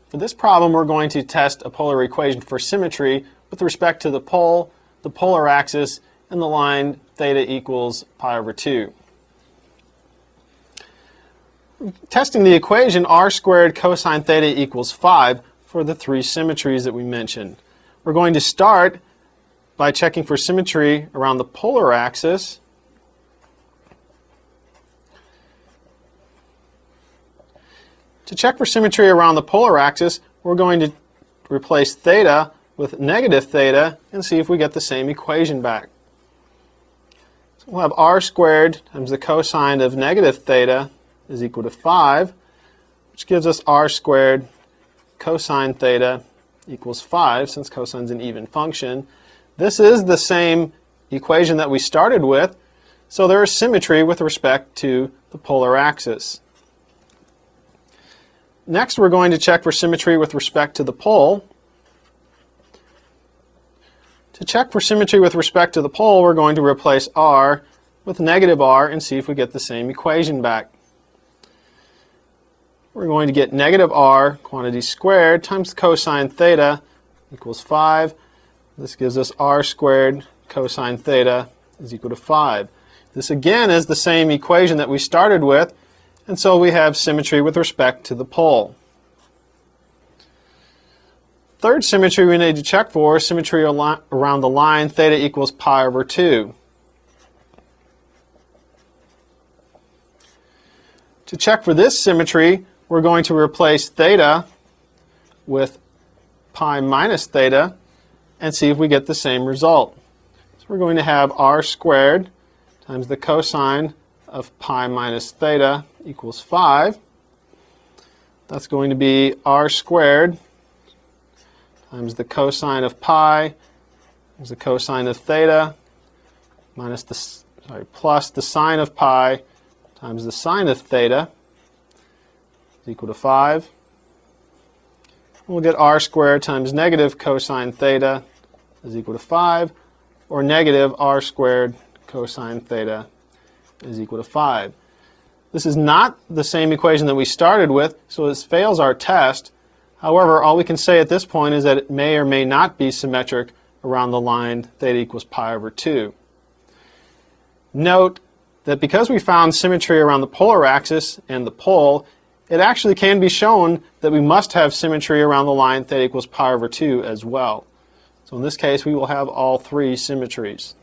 For this problem, we're going to test a polar equation for symmetry with respect to the pole, the polar axis, and the line theta equals pi over 2. Testing the equation r squared cosine theta equals 5 for the three symmetries that we mentioned. We're going to start by checking for symmetry around the polar axis. To check for symmetry around the polar axis, we're going to replace theta with negative theta and see if we get the same equation back. So we'll have r squared times the cosine of negative theta is equal to 5, which gives us r squared cosine theta equals 5, since cosine is an even function. This is the same equation that we started with, so there is symmetry with respect to the polar axis. Next, we're going to check for symmetry with respect to the pole. To check for symmetry with respect to the pole, we're going to replace r with negative r and see if we get the same equation back. We're going to get negative r quantity squared times cosine theta equals 5. This gives us r squared cosine theta is equal to 5. This again is the same equation that we started with, and so we have symmetry with respect to the pole. Third symmetry we need to check for is symmetry around the line theta equals pi over 2. To check for this symmetry, we're going to replace theta with pi minus theta and see if we get the same result. So we're going to have r squared times the cosine of pi minus theta equals 5. That's going to be r squared times the cosine of pi times the cosine of theta minus plus the sine of pi times the sine of theta is equal to 5. We'll get r squared times negative cosine theta is equal to 5, or negative r squared cosine theta is equal to 5. This is not the same equation that we started with, so this fails our test. However, all we can say at this point is that it may or may not be symmetric around the line theta equals pi over 2. Note that because we found symmetry around the polar axis and the pole, it actually can be shown that we must have symmetry around the line theta equals pi over 2 as well. So in this case, we will have all three symmetries.